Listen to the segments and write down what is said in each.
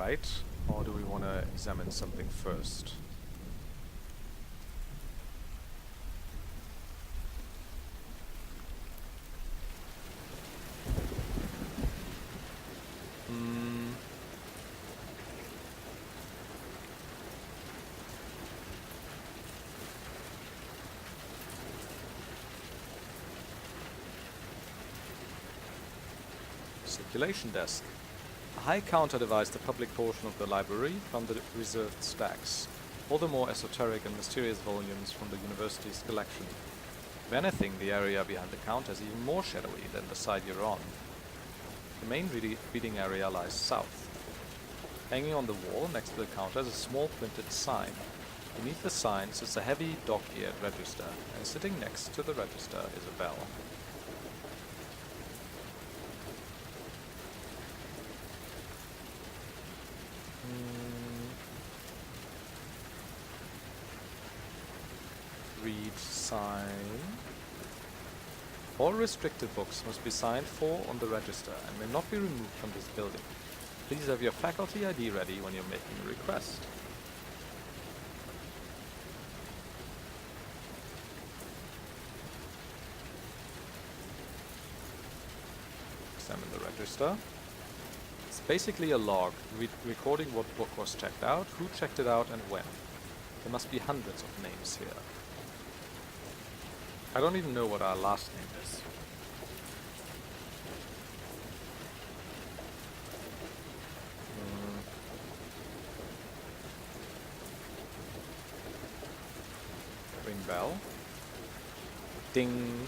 right? Or do we want to examine something first? Circulation desk. A high counter divides the public portion of the library from the reserved stacks, all the more esoteric and mysterious volumes from the university's collection. If anything, the area behind the counter is even more shadowy than the side you're on. The main reading area lies south. Hanging on the wall next to the counter is a small printed sign. Beneath the sign sits a heavy dog-eared register, and sitting next to the register is a bell. Read sign. All restricted books must be signed for on the register and may not be removed from this building. Please have your faculty ID ready when you're making a request. Examine the register. It's basically a log recording what book was checked out, who checked it out, and when. There must be hundreds of names here. I don't even know what our last name is. Ring bell. Ding.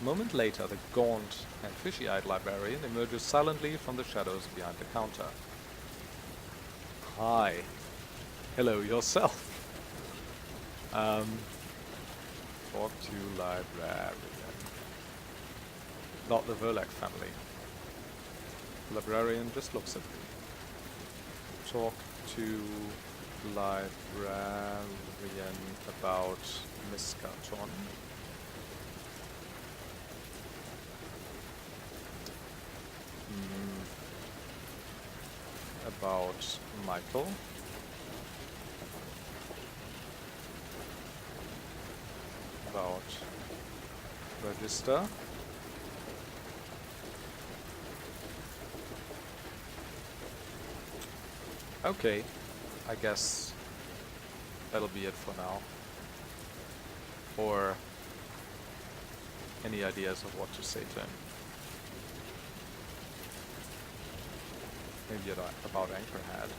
A moment later, the gaunt and fishy-eyed librarian emerges silently from the shadows behind the counter. Hi. Hello yourself. Talk to librarian. Not the Verlac family. The librarian just looks at me. Talk to librarian about Miskaton. About Michael. About register. Okay, I guess that'll be it for now. Or any ideas of what to say to him? Maybe about Anchorhead.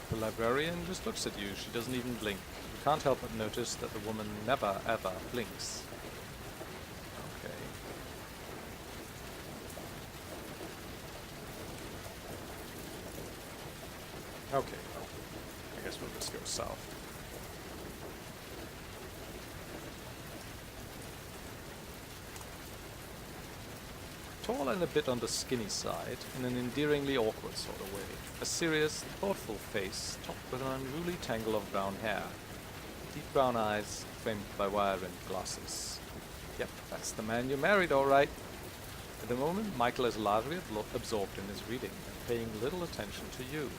The librarian just looks at you. She doesn't even blink. You can't help but notice that the woman never ever blinks. Okay. Okay, well, I guess we'll just go south. Tall and a bit on the skinny side, in an endearingly awkward sort of way. A serious, thoughtful face, topped with an unruly tangle of brown hair. Deep brown eyes, framed by wire-rimmed glasses. Yep, that's the man you married, all right. At the moment, Michael is largely absorbed in his reading, and paying little attention to you.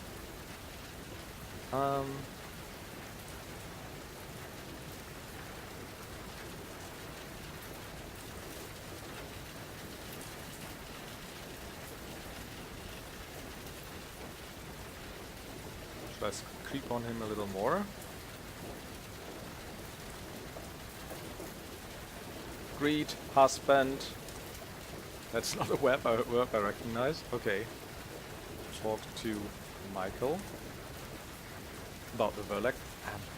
Let's creep on him a little more. Greet, husband. That's not a verb I recognize. Okay. Talk to Michael about the Verlac.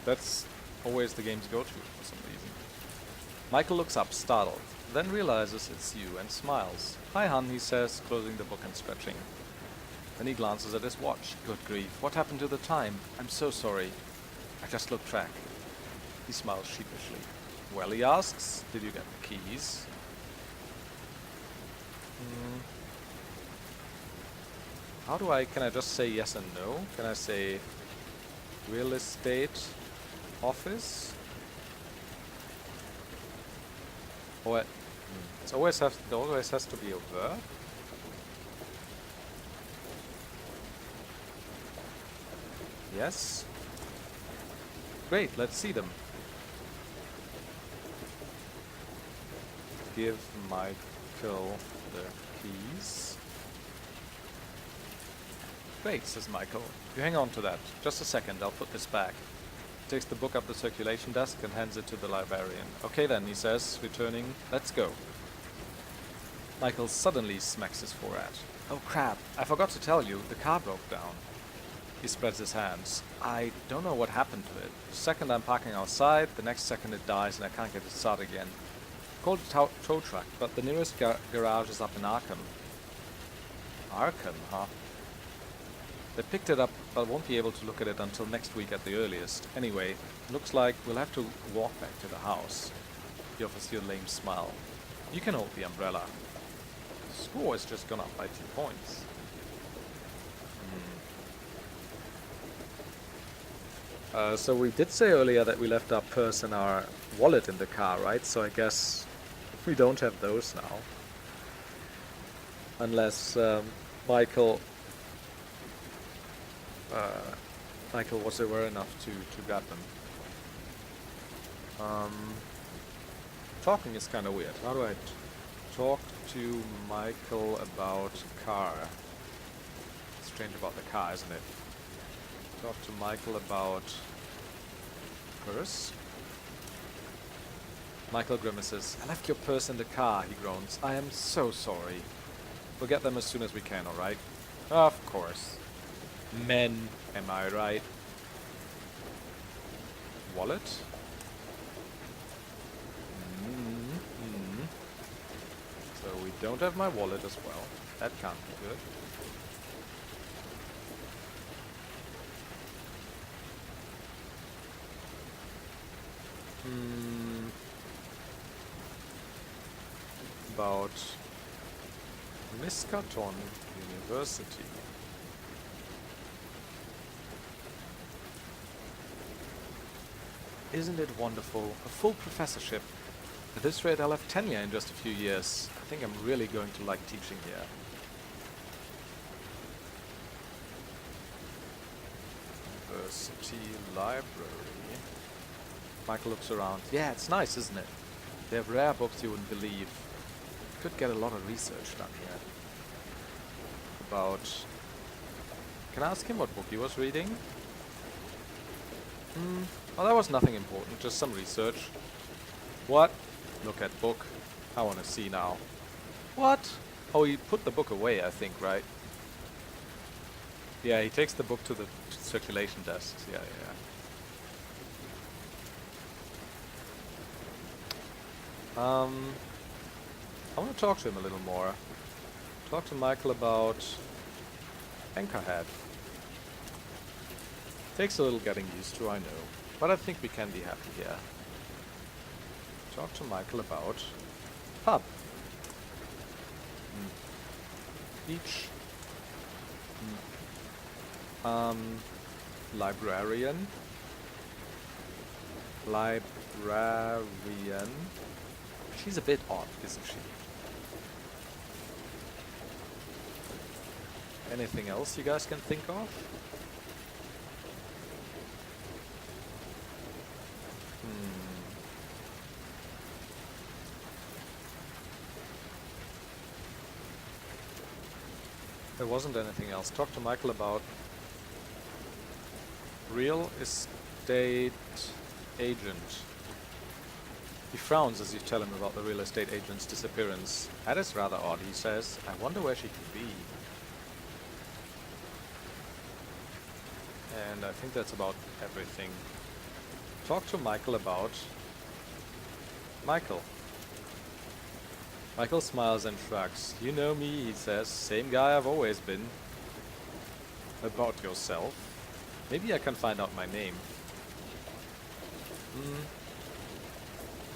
That's always the game's go-to for some reason. Michael looks up, startled, then realizes it's you and smiles. Hi, hon, he says, closing the book and stretching. Then he glances at his watch. Good grief, what happened to the time? I'm so sorry. I just looked track. He smiles sheepishly. Well, he asks, did you get the keys? How do can I just say yes and no? Can I say real estate office? Or it always has to be a verb? Yes. Great, let's see them. Give Michael the keys. Great, says Michael. You hang on to that. Just a second, I'll put this back. He takes the book up the circulation desk and hands it to the librarian. Okay then, he says, returning. Let's go. Michael suddenly smacks his forehead. Oh crap, I forgot to tell you, the car broke down. He spreads his hands. I don't know what happened to it. The second I'm parking outside, the next second it dies and I can't get it started again. Called a tow truck, but the nearest garage is up in Arkham. Arkham, huh? They picked it up, but won't be able to look at it until next week at the earliest. Anyway, looks like we'll have to walk back to the house. He offers you a lame smile. You can hold the umbrella. Score has just gone up by 2 points. So we did say earlier that we left our purse and our wallet in the car, right? So I guess we don't have those now. Unless Michael was aware enough to grab them. Talking is kind of weird. How do I talk to Michael about car? Strange about the car, isn't it? Talk to Michael about purse. Michael grimaces. I left your purse in the car, he groans. I am so sorry. We'll get them as soon as we can, alright? Of course. Men, am I right? Wallet? So we don't have my wallet as well. That can't be good. About Miskaton University. Isn't it wonderful? A full professorship. At this rate, I'll have tenure in just a few years. I think I'm really going to like teaching here. University library. Michael looks around. Yeah, it's nice, isn't it? They have rare books you wouldn't believe. Could get a lot of research done here. About... Can I ask him what book he was reading? Well, that was nothing important, just some research. What? Look at book. I want to see now. What? Oh, he put the book away, I think, right? Yeah, he takes the book to the circulation desks. Yeah. I want to talk to him a little more. Talk to Michael about Anchorhead. Takes a little getting used to, I know. But I think we can be happy here. Talk to Michael about pub. Beach. Librarian. Librarian. She's a bit odd, isn't she? Anything else you guys can think of? There wasn't anything else. Talk to Michael about real estate agent. He frowns as you tell him about the real estate agent's disappearance. That is rather odd, he says. I wonder where she could be. And I think that's about everything. Talk to Michael about... Michael. Michael smiles and shrugs. You know me, he says. Same guy I've always been. About yourself. Maybe I can find out my name.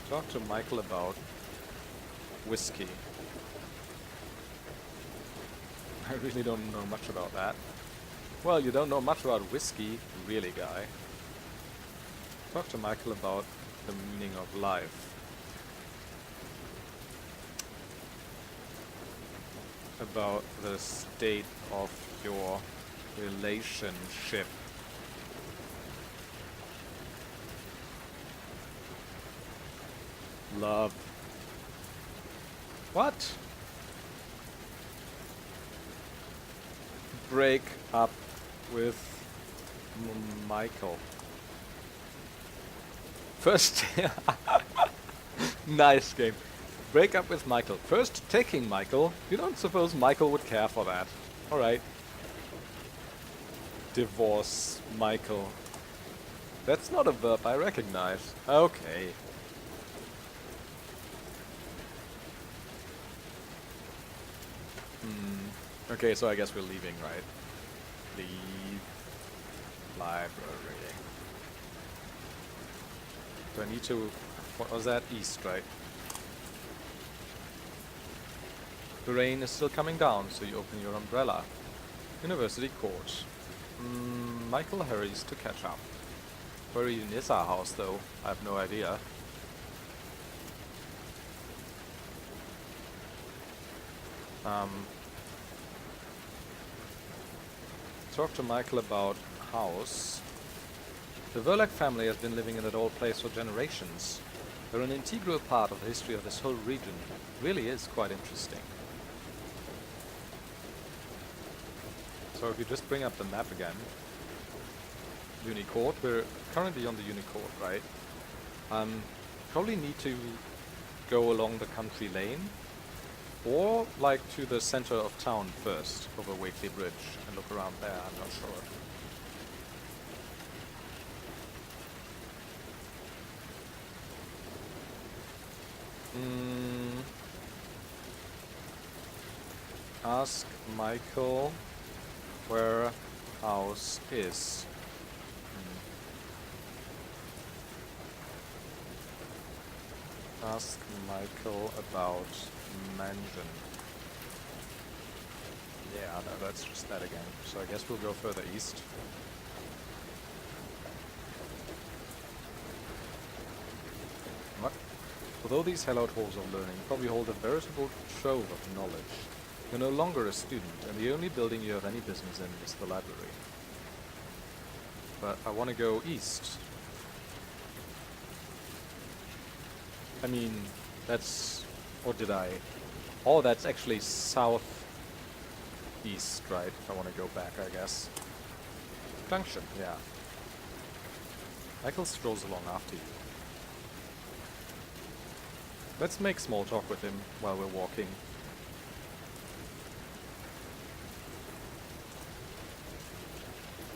Talk to Michael about whiskey. I really don't know much about that. Well, you don't know much about whiskey, really, guy. Talk to Michael about the meaning of life. About the state of your relationship. Love. What? Break up with Michael. First, nice game. Break up with Michael. First, taking Michael. You don't suppose Michael would care for that. Alright. Divorce Michael. That's not a verb I recognize. Okay. Okay, so I guess we're leaving, right? Leave library. Do I need to... What was that? East, right? The rain is still coming down, so you open your umbrella. University Court. Michael hurries to catch up. Where even is our house, though? I have no idea. Talk to Michael about house. The Verlac family has been living in that old place for generations. They're an integral part of the history of this whole region. It really is quite interesting. So if you just bring up the map again. Unicourt. We're currently on the Unicourt, right? Probably need to go along the country lane. Or, like, to the center of town first, over Whateley Bridge, and look around there, I'm not sure. Ask Michael where house is. Ask Michael about mansion. Yeah, no, that's just that again. So I guess we'll go further east. What? Although these hallowed halls of learning probably hold a veritable trove of knowledge, you're no longer a student, and the only building you have any business in is the library. But I want to go east. I mean, that's... Or did I? Oh, that's actually south east, right? If I want to go back, I guess. Junction, yeah. Michael strolls along after you. Let's make small talk with him while we're walking.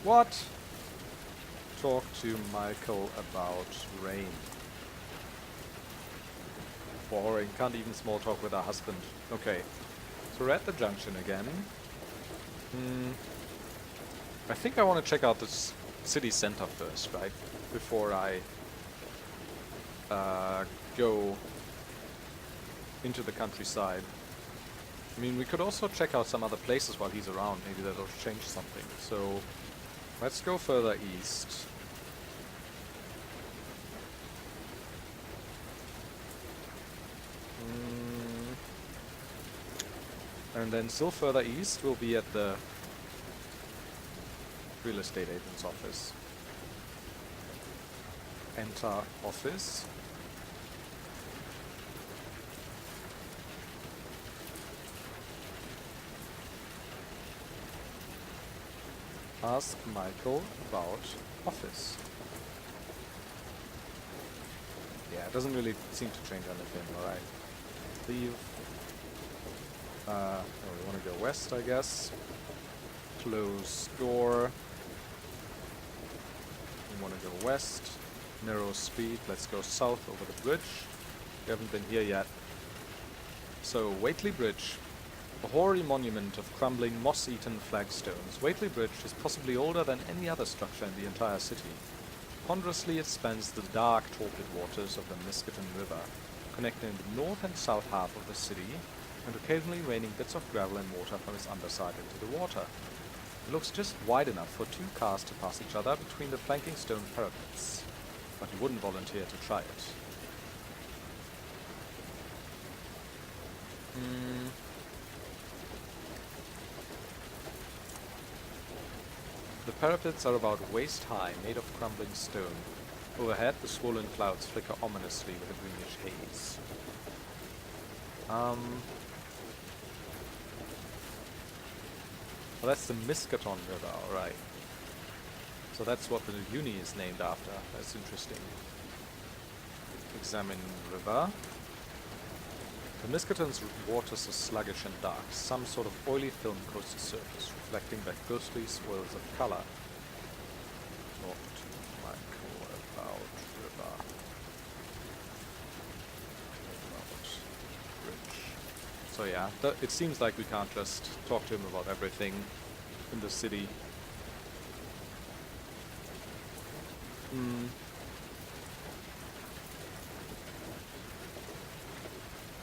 What? Talk to Michael about rain. Boring. Can't even small talk with our husband. Okay. So we're at the junction again. I think I want to check out this city center first, right? Before I go into the countryside. I mean, we could also check out some other places while he's around. Maybe that'll change something. So let's go further east. And then still further east, we'll be at the real estate agent's office. Enter office. Ask Michael about office. Yeah, it doesn't really seem to change anything, alright. Leave. We want to go west, I guess. Close door. We want to go west. Narrow speed. Let's go south over the bridge. We haven't been here yet. So, Whateley Bridge. A hoary monument of crumbling, moss-eaten flagstones, Whateley Bridge is possibly older than any other structure in the entire city. Ponderously it spans the dark, torpid waters of the Miskaton River, connecting the north and south half of the city and occasionally raining bits of gravel and water from its underside into the water. It looks just wide enough for 2 cars to pass each other between the flanking stone parapets, but you wouldn't volunteer to try it. The parapets are about waist high, made of crumbling stone. Overhead, the swollen clouds flicker ominously with a greenish haze. Well, that's the Miskaton River, alright. So that's what the uni is named after. That's interesting. Examine river. The Miskaton's waters are sluggish and dark. Some sort of oily film coats the surface, reflecting back ghostly swirls of color. Talk to Michael about river. About bridge. So yeah, it seems like we can't just talk to him about everything in the city.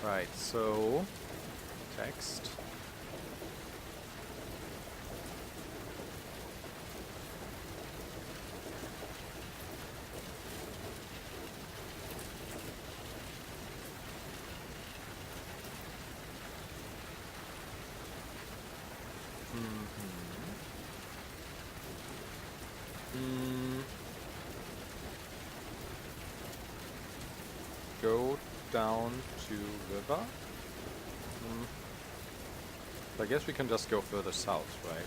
Right, so text. Go down to river. I guess we can just go further south, right?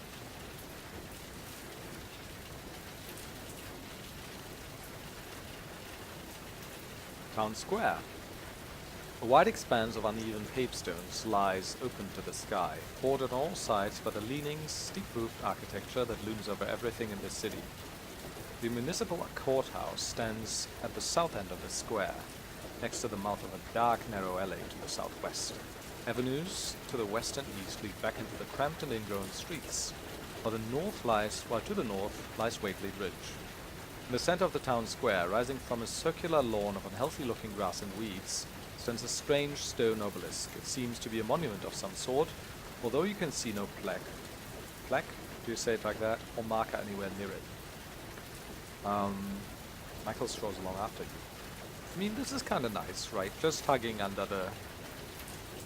Town square. A wide expanse of uneven pavestones lies open to the sky, bordered on all sides by the leaning, steep-roofed architecture that looms over everything in the city. The municipal courthouse stands at the south end of the square, next to the mouth of a dark, narrow alley to the southwest. Avenues to the west and east lead back into the cramped and ingrown streets, while to the north lies Whateley Bridge. In the center of the town square, rising from a circular lawn of unhealthy-looking grass and weeds, stands a strange stone obelisk. It seems to be a monument of some sort, although you can see no plaque. Plaque? Do you say it like that? Or marker anywhere near it? Michael strolls along after you. I mean, this is kind of nice, right? Just hugging under the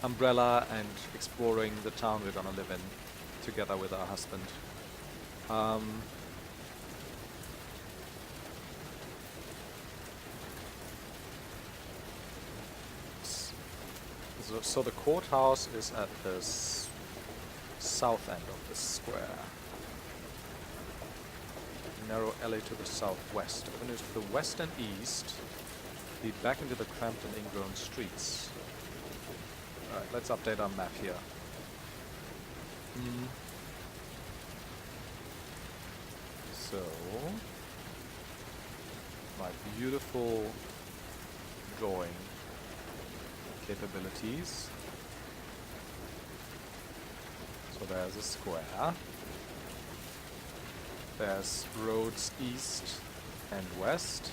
umbrella and exploring the town we're gonna live in together with our husband. So the courthouse is at the south end of the square. Narrow alley to the southwest. Avenues to the west and east lead back into the cramped and ingrown streets. Alright, let's update our map here. So, my beautiful drawing capabilities. So there's a square. There's roads east and west.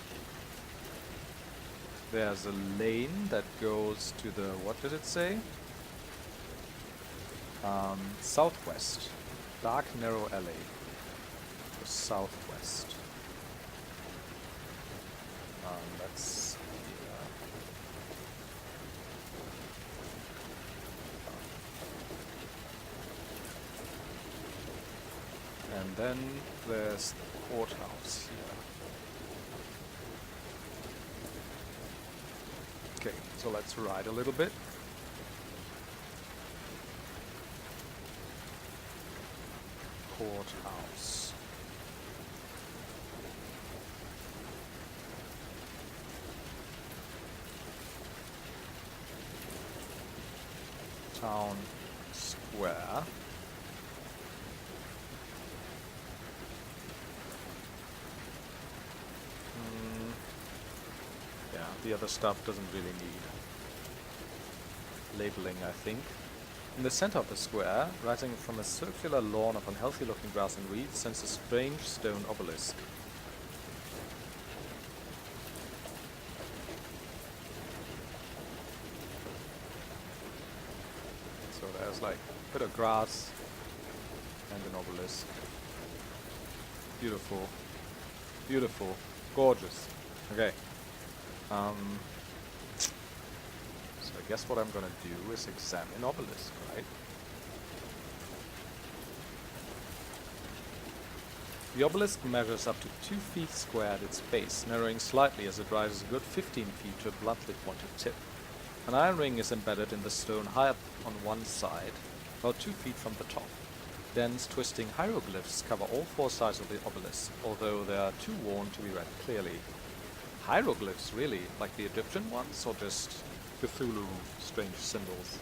There's a lane that goes to the, what did it say? Southwest. Dark, narrow alley. The southwest. That's and then there's the courthouse here. Okay, so let's ride a little bit. Courthouse. Town square. Yeah, the other stuff doesn't really need labeling, I think. In the center of the square, rising from a circular lawn of unhealthy-looking grass and weeds, stands a strange stone obelisk. So there's like a bit of grass and an obelisk. Beautiful. Beautiful. Gorgeous. Okay. So I guess what I'm gonna do is examine obelisk, right? The obelisk measures up to 2 feet square at its base, narrowing slightly as it rises a good 15 feet to a bluntly pointed tip. An iron ring is embedded in the stone high up on one side, about 2 feet from the top. Dense, twisting hieroglyphs cover all 4 sides of the obelisk, although they are too worn to be read clearly. Hieroglyphs, really? Like the Egyptian ones, or just Cthulhu strange symbols?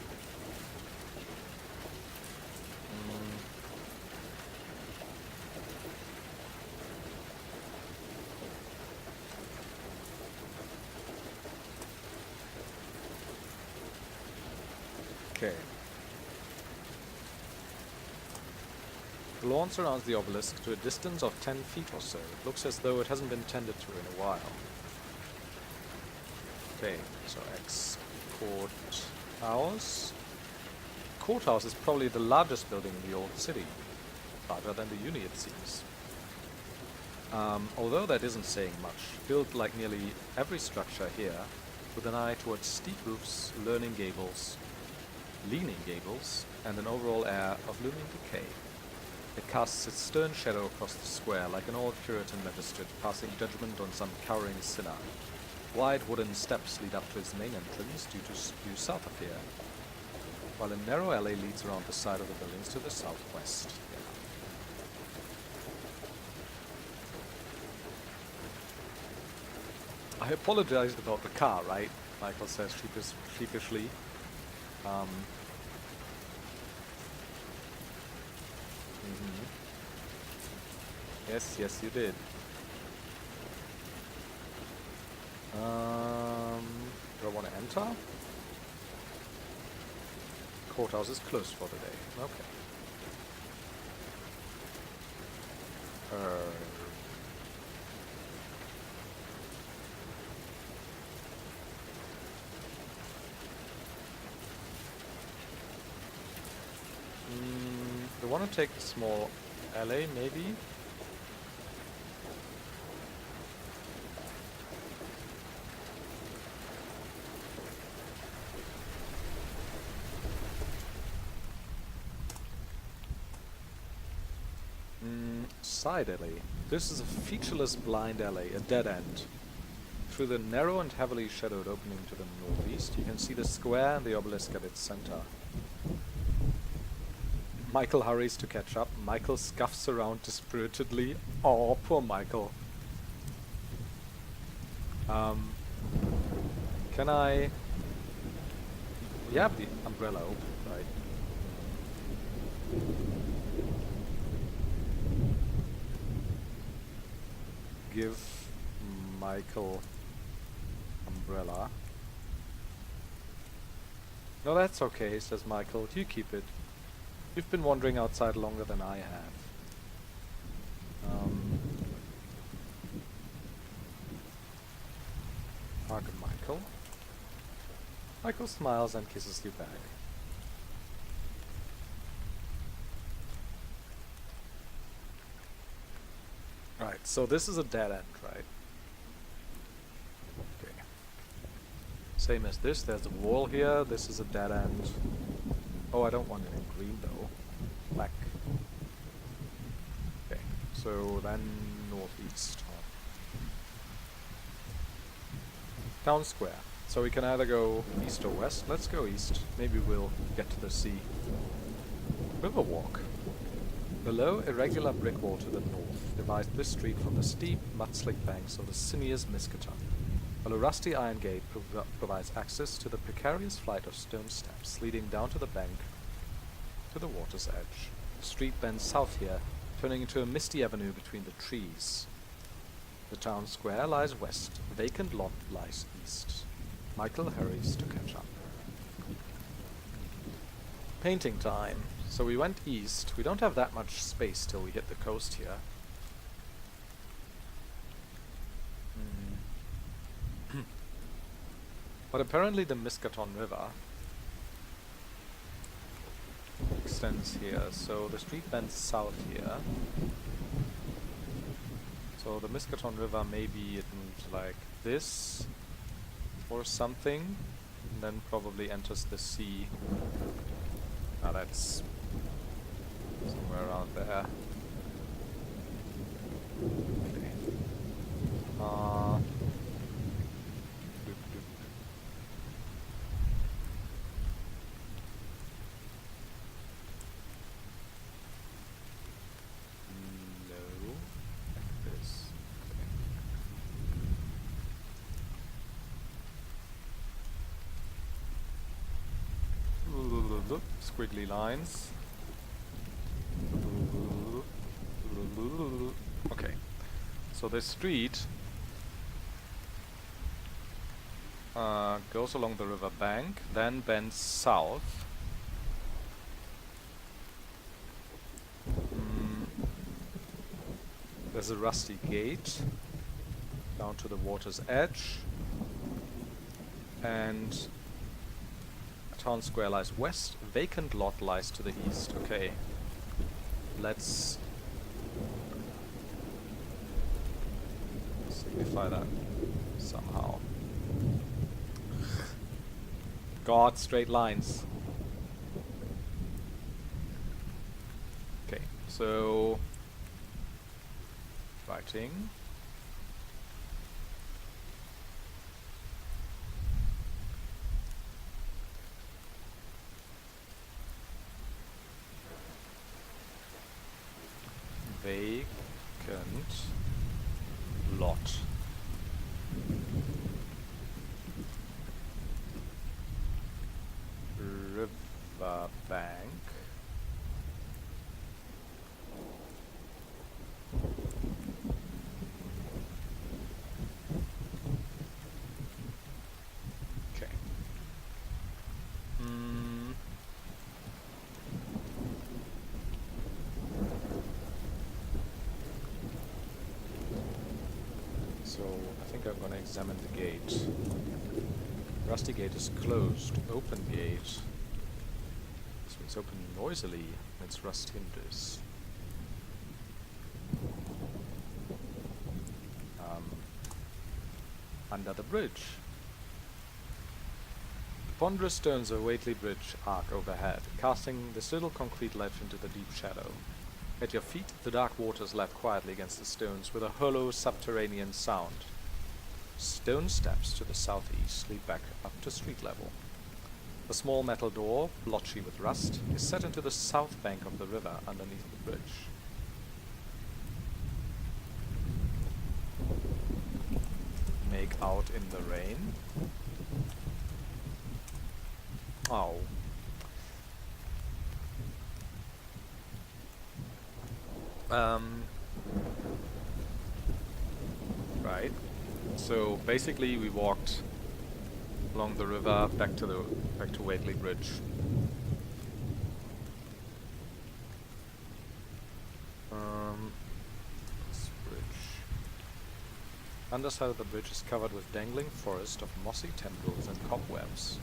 Okay. The lawn surrounds the obelisk to a distance of 10 feet or so. It looks as though it hasn't been tended to in a while. Okay, so courthouse. Courthouse is probably the largest building in the old city. Larger than the uni, it seems. Although that isn't saying much. Built like nearly every structure here, with an eye towards steep roofs, leaning gables, and an overall air of looming decay. It casts its stern shadow across the square like an old Puritan magistrate passing judgment on some cowering sinner. Wide wooden steps lead up to its main entrance due south of here, while a narrow alley leads around the side of the buildings to the southwest. Yeah. I apologized about the car, right? Michael says sheepishly. Yes, you did. Do I want to enter? Courthouse is closed for the day. Okay. Do I want to take the small alley, maybe? Side alley. This is a featureless blind alley, a dead end. Through the narrow and heavily shadowed opening to the northeast, you can see the square and the obelisk at its center. Michael hurries to catch up. Michael scuffs around dispiritedly. Oh, poor Michael. Can I... We have the umbrella open, right? Give Michael umbrella. No, that's okay, says Michael. You keep it. You've been wandering outside longer than I have. Hug Michael. Michael smiles and kisses you back. Right, so this is a dead end, right? Okay. Same as this, there's a wall here, this is a dead end. Oh, I don't want it in green though. Black. Okay, so then northeast. Town square. So we can either go east or west. Let's go east. Maybe we'll get to the sea. Riverwalk. Below, a regular brick wall to the north divides this street from the steep, mud-slick banks of the sinuous Miskaton, while a rusty iron gate provides access to the precarious flight of stone steps leading down to the bank to the water's edge. The street bends south here, turning into a misty avenue between the trees. The town square lies west. Vacant lot lies east. Michael hurries to catch up. Painting time. So we went east. We don't have that much space till we hit the coast here. But apparently the Miskaton River extends here. So the street bends south here. So the Miskaton River, maybe it moves like this or something, and then probably enters the sea. Ah, that's somewhere around there. Okay. Doop, doop. No, like this. Okay. Squiggly lines. Okay, so this street goes along the river bank, then bends south. There's a rusty gate down to the water's edge, and town square lies west, vacant lot lies to the east. Okay, let's signify that somehow. God, straight lines. Okay, so writing. Vacant lot. River bank. Okay. So I think I'm going to examine the gate. Rusty gate is closed. Open gate. This one's open noisily. It's rust hinders. Under the bridge. The ponderous stones of Whateley Bridge arc overhead, casting this little concrete ledge into the deep shadow. At your feet, the dark waters lap quietly against the stones with a hollow subterranean sound. Stone steps to the southeast lead back up to street level. A small metal door, blotchy with rust, is set into the south bank of the river underneath the bridge. Make out in the rain. Oh. Right. So basically we walked along the river back to Whateley Bridge. This bridge. Underside of the bridge is covered with dangling forest of mossy tendrils and cobwebs.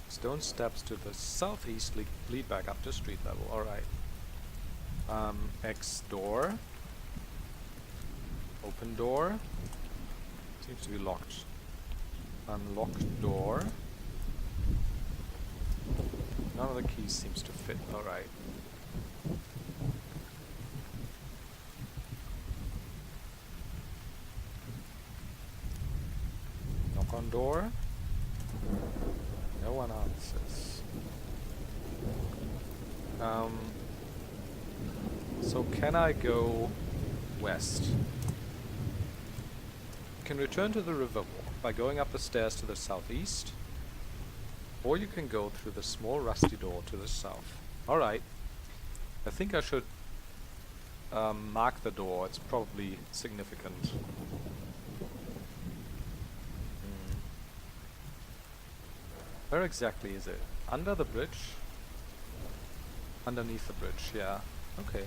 Stone steps to the southeast lead back up to street level. Alright. X door. Open door. Seems to be locked. Unlock door. None of the keys seems to fit. Alright. Knock on door. No one answers. So can I go west? You can return to the Riverwalk by going up the stairs to the southeast, or you can go through the small rusty door to the south. Alright. I think I should mark the door. It's probably significant. Where exactly is it? Under the bridge? Underneath the bridge, yeah. Okay.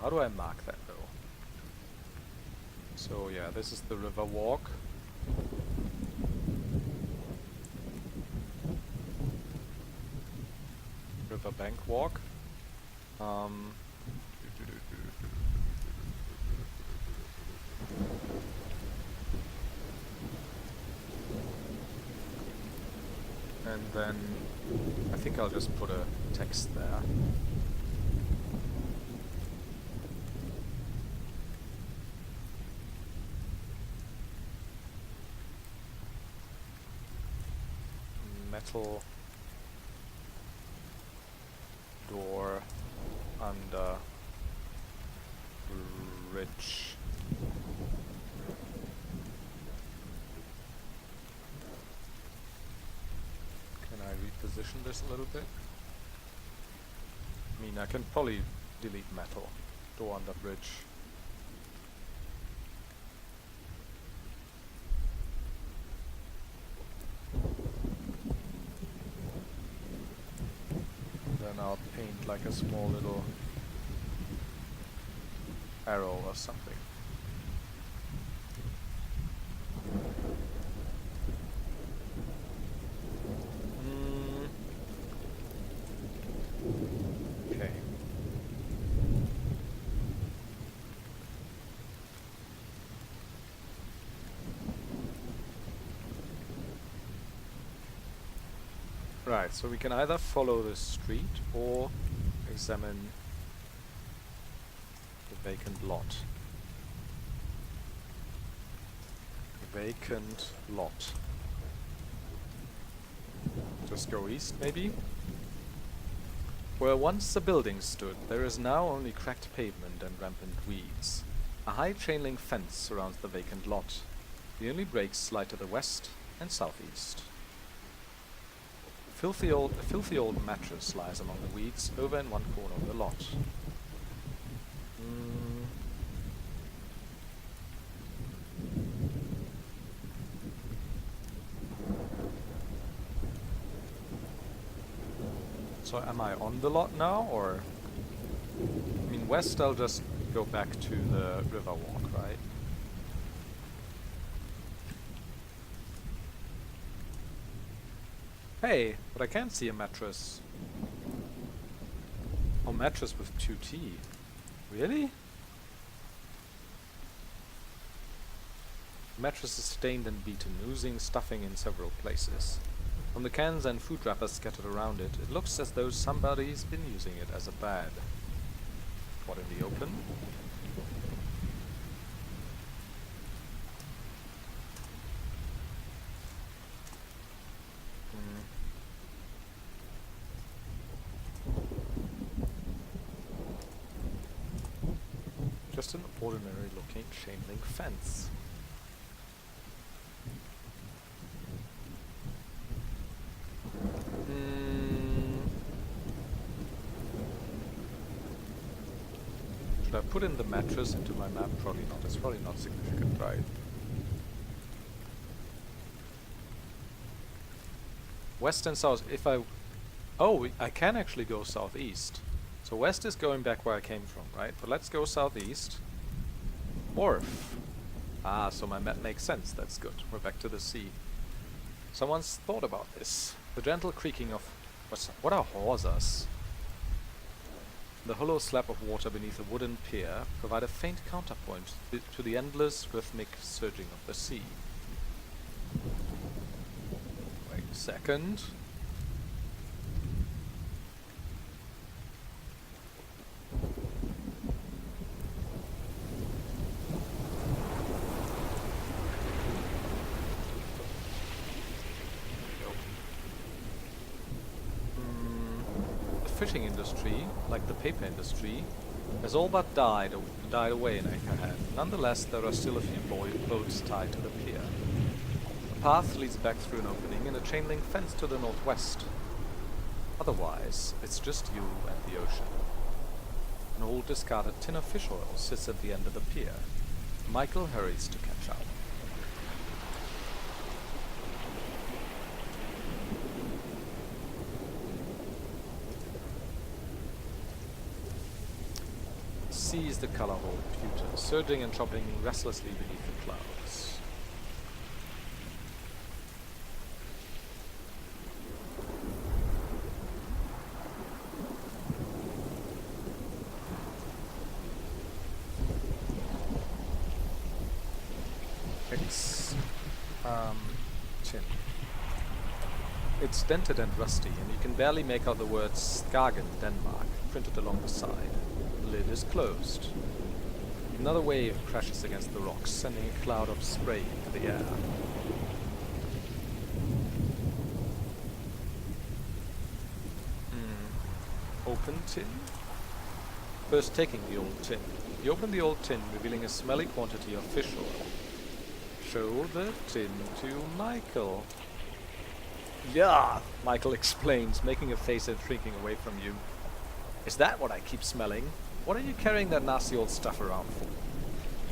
How do I mark that though? So yeah, this is the Riverwalk. Riverbank walk. And then I think I'll just put a text there. Metal door under bridge. Can I reposition this a little bit? I mean, I can probably delete metal. Door under bridge. Then I'll paint like a small little arrow or something. Okay. Right, so we can either follow the street or examine the vacant lot. Vacant lot. Just go east, maybe? Where once a building stood, there is now only cracked pavement and rampant weeds. A high chain-link fence surrounds the vacant lot. The only breaks lie to the west and southeast. A filthy old mattress lies among the weeds over in one corner of the lot. So am I on the lot now, or? I mean, west I'll just go back to the Riverwalk, right? Hey, but I can't see a mattress. Oh, mattress with 2T. Really? The mattress is stained and beaten, oozing stuffing in several places. From the cans and food wrappers scattered around it, it looks as though somebody's been using it as a bed. What, in the open? Just an ordinary looking chain link fence. Should I put in the mattress into my map? Probably not. It's probably not significant, right? West and south. If I... Oh, I can actually go southeast. So west is going back where I came from, right? But let's go southeast. Wharf. Ah, so my map makes sense. That's good. We're back to the sea. Someone's thought about this. The gentle creaking of... What are hawsers? The hollow slab of water beneath a wooden pier provide a faint counterpoint to the endless rhythmic surging of the sea. Wait a second. The fishing industry, like the paper industry, has all but died away in Anchorhead. Nonetheless, there are still a few boats tied to the pier. A path leads back through an opening in a chain-link fence to the northwest. Otherwise, it's just you and the ocean. An old discarded tin of fish oil sits at the end of the pier. Michael hurries to catch up. sea is the color of old pewter, surging and chopping restlessly beneath the clouds. Tin. It's dented and rusty, and you can barely make out the words Skagen, Denmark, printed along the side. The lid is closed. Another wave crashes against the rocks, sending a cloud of spray into the air. Open tin? First taking the old tin. You open the old tin, revealing a smelly quantity of fish oil. Show the tin to Michael. Yeah, Michael explains, making a face and shrinking away from you. Is that what I keep smelling? What are you carrying that nasty old stuff around for?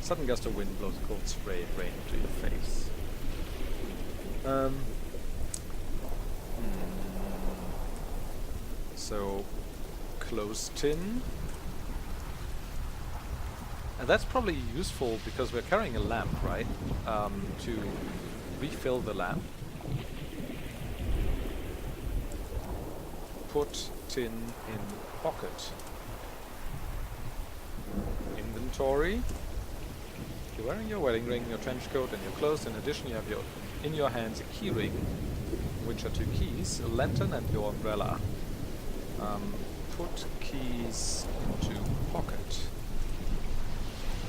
A sudden gust of wind blows a cold spray of rain into your face. So, closed tin. And that's probably useful because we're carrying a lamp, right? To refill the lamp. Put tin in pocket. Inventory. You're wearing your wedding ring, your trench coat, and your clothes. In addition, you have in your hands a key ring, which are 2 keys, a lantern, and your umbrella. Put keys into pocket.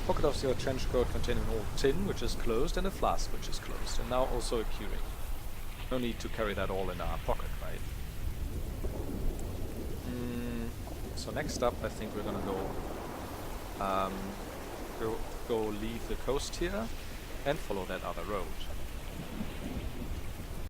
Pocket of your trench coat containing an old tin, which is closed, and a flask, which is closed, and now also a key ring. No need to carry that all in our pocket, right? So next up, I think we're gonna go leave the coast here and follow that other road.